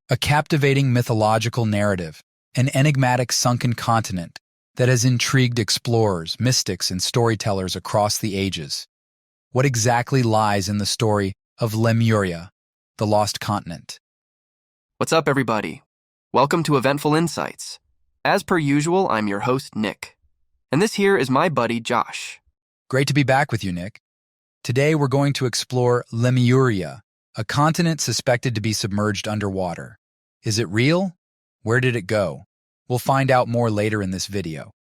A captivating mythological narrative, an enigmatic sunken continent that has intrigued explorers, mystics, and storytellers across the ages. What exactly lies in the story of Lemuria, the Lost Continent? What's up, everybody? Welcome to Eventful Insights. As per usual, I'm your host, Nick. And this here is my buddy, Josh. Great to be back with you, Nick. Today we're going to explore Lemuria, a continent suspected to be submerged underwater. Is it real? Where did it go? We'll find out more later in this video.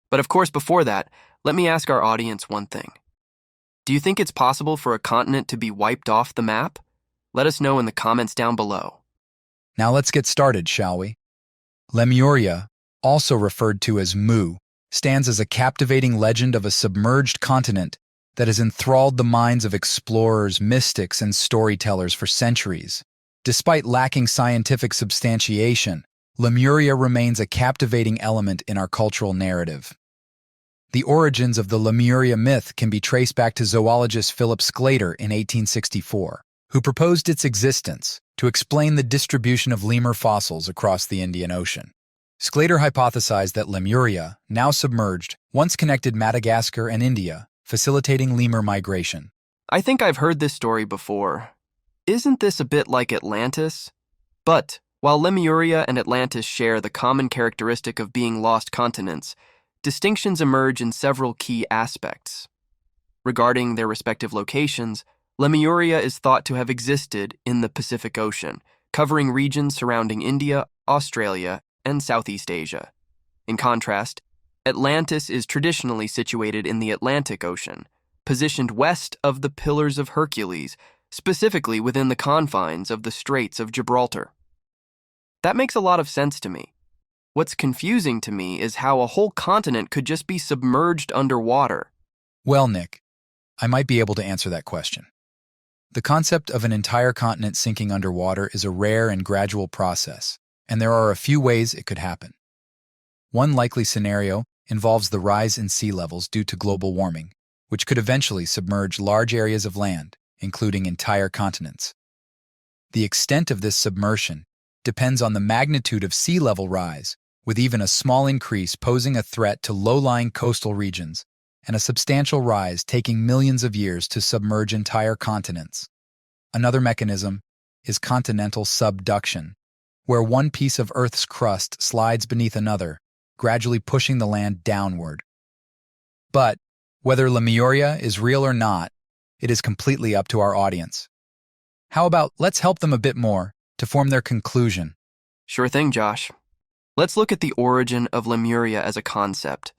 But of course, before that, let me ask our audience one thing. Do you think it's possible for a continent to be wiped off the map? Let us know in the comments down below. Now let's get started, shall we? Lemuria, also referred to as Mu, stands as a captivating legend of a submerged continent that has enthralled the minds of explorers, mystics, and storytellers for centuries. Despite lacking scientific substantiation, Lemuria remains a captivating element in our cultural narrative. The origins of the Lemuria myth can be traced back to zoologist Philip Sclater in 1864, who proposed its existence to explain the distribution of lemur fossils across the Indian Ocean. Sclater hypothesized that Lemuria, now submerged, once connected Madagascar and India, facilitating lemur migration. I think I've heard this story before. Isn't this a bit like Atlantis? But while Lemuria and Atlantis share the common characteristic of being lost continents, distinctions emerge in several key aspects. Regarding their respective locations, Lemuria is thought to have existed in the Pacific Ocean, covering regions surrounding India, Australia, and Southeast Asia. In contrast, Atlantis is traditionally situated in the Atlantic Ocean, positioned west of the Pillars of Hercules, specifically within the confines of the Straits of Gibraltar. That makes a lot of sense to me. What's confusing to me is how a whole continent could just be submerged underwater. Well, Nick, I might be able to answer that question. The concept of an entire continent sinking underwater is a rare and gradual process, and there are a few ways it could happen. One likely scenario involves the rise in sea levels due to global warming, which could eventually submerge large areas of land, including entire continents. The extent of this submersion depends on the magnitude of sea level rise, with even a small increase posing a threat to low-lying coastal regions, and a substantial rise taking millions of years to submerge entire continents. Another mechanism is continental subduction, where one piece of Earth's crust slides beneath another, gradually pushing the land downward. But whether Lemuria is real or not, it is completely up to our audience. How about let's help them a bit more to form their conclusion? Sure thing, Josh. Let's look at the origin of Lemuria as a concept.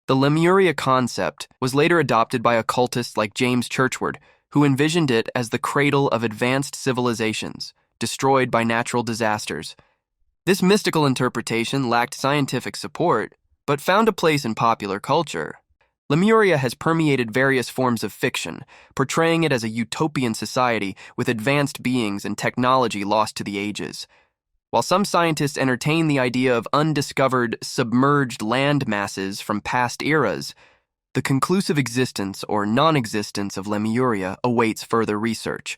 The Lemuria concept was later adopted by occultists like James Churchward, who envisioned it as the cradle of advanced civilizations, destroyed by natural disasters. This mystical interpretation lacked scientific support, but found a place in popular culture. Lemuria has permeated various forms of fiction, portraying it as a utopian society with advanced beings and technology lost to the ages. While some scientists entertain the idea of undiscovered, submerged land masses from past eras, the conclusive existence or non-existence of Lemuria awaits further research.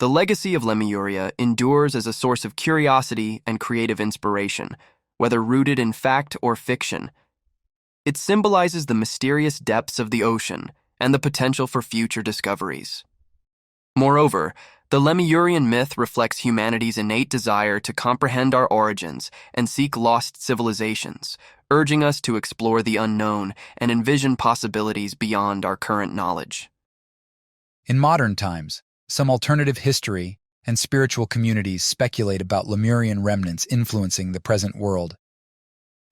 The legacy of Lemuria endures as a source of curiosity and creative inspiration, whether rooted in fact or fiction. It symbolizes the mysterious depths of the ocean and the potential for future discoveries. Moreover, the Lemurian myth reflects humanity's innate desire to comprehend our origins and seek lost civilizations, urging us to explore the unknown and envision possibilities beyond our current knowledge. In modern times, some alternative history and spiritual communities speculate about Lemurian remnants influencing the present world.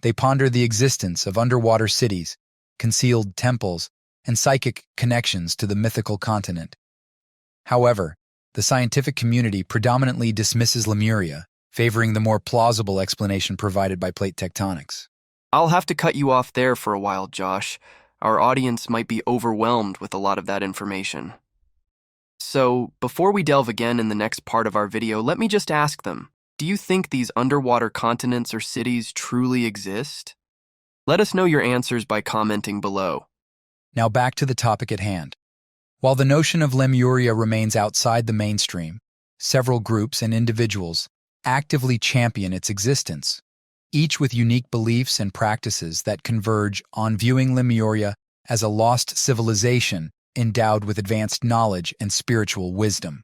They ponder the existence of underwater cities, concealed temples, and psychic connections to the mythical continent. However, the scientific community predominantly dismisses Lemuria, favoring the more plausible explanation provided by plate tectonics. I'll have to cut you off there for a while, Josh. Our audience might be overwhelmed with a lot of that information. So, before we delve again in the next part of our video, let me just ask them, do you think these underwater continents or cities truly exist? Let us know your answers by commenting below. Now back to the topic at hand. While the notion of Lemuria remains outside the mainstream, several groups and individuals actively champion its existence, each with unique beliefs and practices that converge on viewing Lemuria as a lost civilization endowed with advanced knowledge and spiritual wisdom.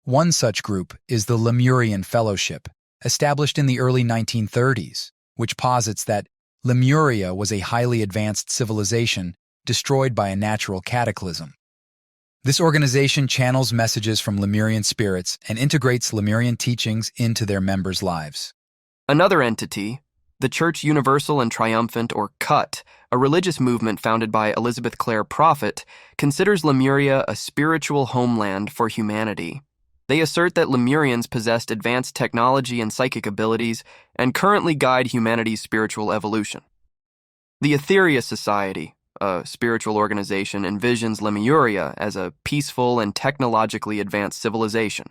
One such group is the Lemurian Fellowship, established in the early 1930s, which posits that Lemuria was a highly advanced civilization destroyed by a natural cataclysm. This organization channels messages from Lemurian spirits and integrates Lemurian teachings into their members' lives. Another entity, the Church Universal and Triumphant, or CUT, a religious movement founded by Elizabeth Clare Prophet, considers Lemuria a spiritual homeland for humanity. They assert that Lemurians possessed advanced technology and psychic abilities and currently guide humanity's spiritual evolution. The Etheria Society, a spiritual organization, envisions Lemuria as a peaceful and technologically advanced civilization.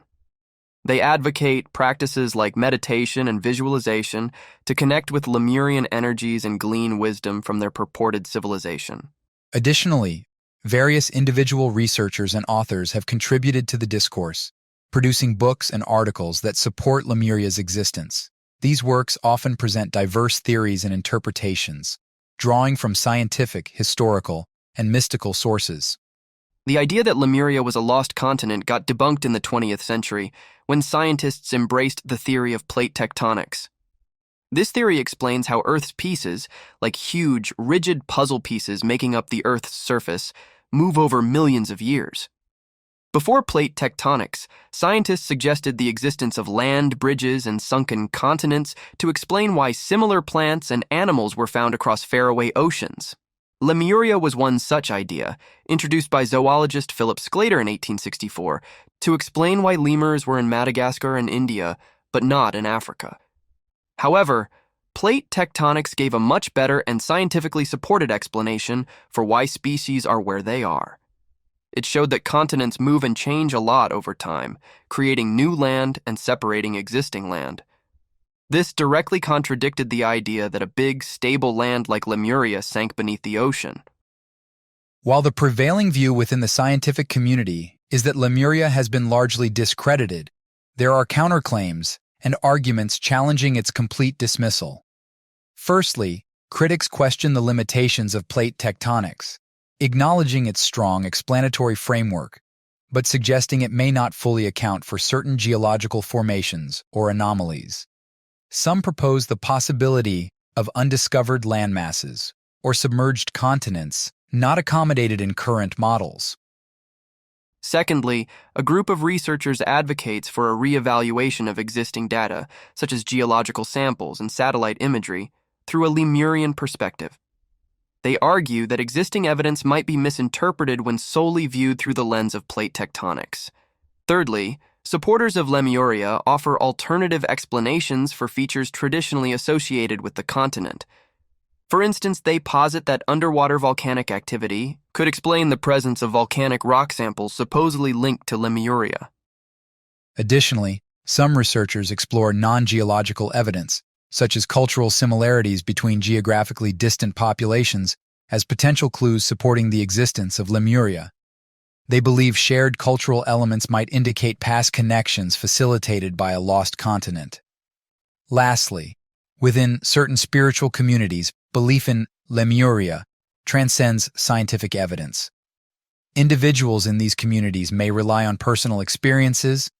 They advocate practices like meditation and visualization to connect with Lemurian energies and glean wisdom from their purported civilization. Additionally, various individual researchers and authors have contributed to the discourse, producing books and articles that support Lemuria's existence. These works often present diverse theories and interpretations, drawing from scientific, historical, and mystical sources. The idea that Lemuria was a lost continent got debunked in the 20th century when scientists embraced the theory of plate tectonics. This theory explains how Earth's pieces, like huge, rigid puzzle pieces making up the Earth's surface, move over millions of years. Before plate tectonics, scientists suggested the existence of land bridges and sunken continents to explain why similar plants and animals were found across faraway oceans. Lemuria was one such idea, introduced by zoologist Philip Sclater in 1864, to explain why lemurs were in Madagascar and India, but not in Africa. However, plate tectonics gave a much better and scientifically supported explanation for why species are where they are. It showed that continents move and change a lot over time, creating new land and separating existing land. This directly contradicted the idea that a big, stable land like Lemuria sank beneath the ocean. While the prevailing view within the scientific community is that Lemuria has been largely discredited, there are counterclaims and arguments challenging its complete dismissal. Firstly, critics question the limitations of plate tectonics, acknowledging its strong explanatory framework, but suggesting it may not fully account for certain geological formations or anomalies. Some propose the possibility of undiscovered landmasses or submerged continents not accommodated in current models. Secondly, a group of researchers advocates for a re-evaluation of existing data, such as geological samples and satellite imagery, through a Lemurian perspective. They argue that existing evidence might be misinterpreted when solely viewed through the lens of plate tectonics. Thirdly, supporters of Lemuria offer alternative explanations for features traditionally associated with the continent. For instance, they posit that underwater volcanic activity could explain the presence of volcanic rock samples supposedly linked to Lemuria. Additionally, some researchers explore non-geological evidence, such as cultural similarities between geographically distant populations, as potential clues supporting the existence of Lemuria. They believe shared cultural elements might indicate past connections facilitated by a lost continent. Lastly, within certain spiritual communities, belief in Lemuria transcends scientific evidence. Individuals in these communities may rely on personal experiences,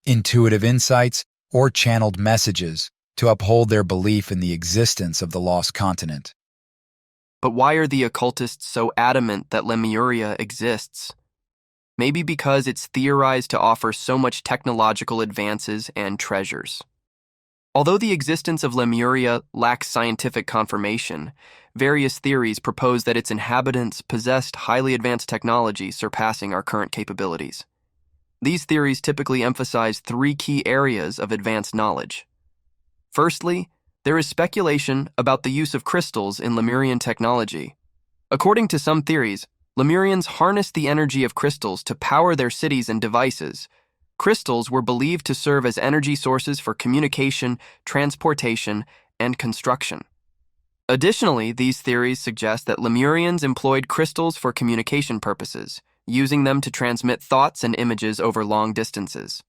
intuitive insights, or channeled messages to uphold their belief in the existence of the lost continent. But why are the occultists so adamant that Lemuria exists? Maybe because it's theorized to offer so much technological advances and treasures. Although the existence of Lemuria lacks scientific confirmation, various theories propose that its inhabitants possessed highly advanced technology surpassing our current capabilities. These theories typically emphasize three key areas of advanced knowledge. Firstly, there is speculation about the use of crystals in Lemurian technology. According to some theories, Lemurians harnessed the energy of crystals to power their cities and devices. Crystals were believed to serve as energy sources for communication, transportation, and construction. Additionally, these theories suggest that Lemurians employed crystals for communication purposes, using them to transmit thoughts and images over long distances.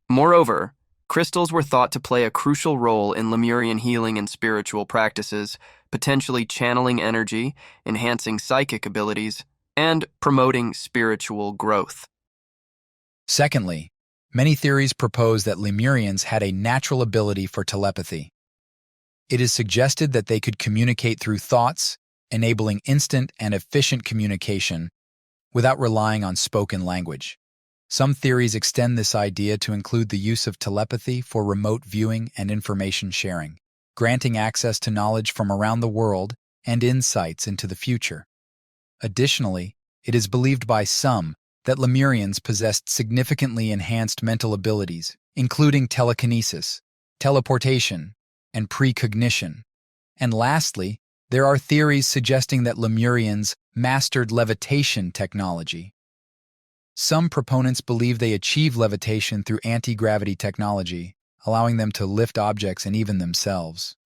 Moreover, Crystals were thought to play a crucial role in Lemurian healing and spiritual practices, potentially channeling energy, enhancing psychic abilities, and promoting spiritual growth. Secondly, many theories propose that Lemurians had a natural ability for telepathy. It is suggested that they could communicate through thoughts, enabling instant and efficient communication without relying on spoken language. Some theories extend this idea to include the use of telepathy for remote viewing and information sharing, granting access to knowledge from around the world and insights into the future. Additionally, it is believed by some that Lemurians possessed significantly enhanced mental abilities, including telekinesis, teleportation, and precognition. And lastly, there are theories suggesting that Lemurians mastered levitation technology. Some proponents believe they achieved levitation through anti-gravity technology, allowing them to lift objects and even themselves.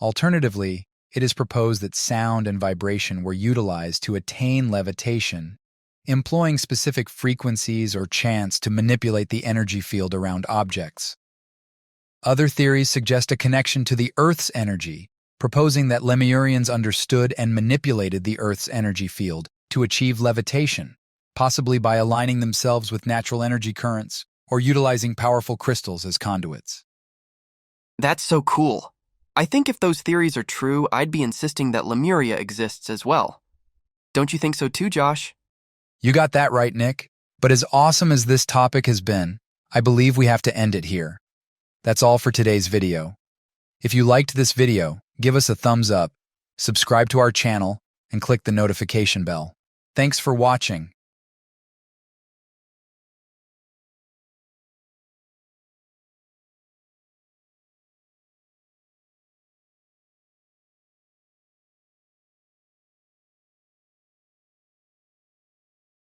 Alternatively, it is proposed that sound and vibration were utilized to attain levitation, employing specific frequencies or chants to manipulate the energy field around objects. Other theories suggest a connection to the Earth's energy, proposing that Lemurians understood and manipulated the Earth's energy field to achieve levitation, possibly by aligning themselves with natural energy currents or utilizing powerful crystals as conduits. That's so cool. I think if those theories are true, I'd be insisting that Lemuria exists as well. Don't you think so too, Josh? You got that right, Nick. But as awesome as this topic has been, I believe we have to end it here. That's all for today's video. If you liked this video, give us a thumbs up, subscribe to our channel, and click the notification bell. Thanks for watching,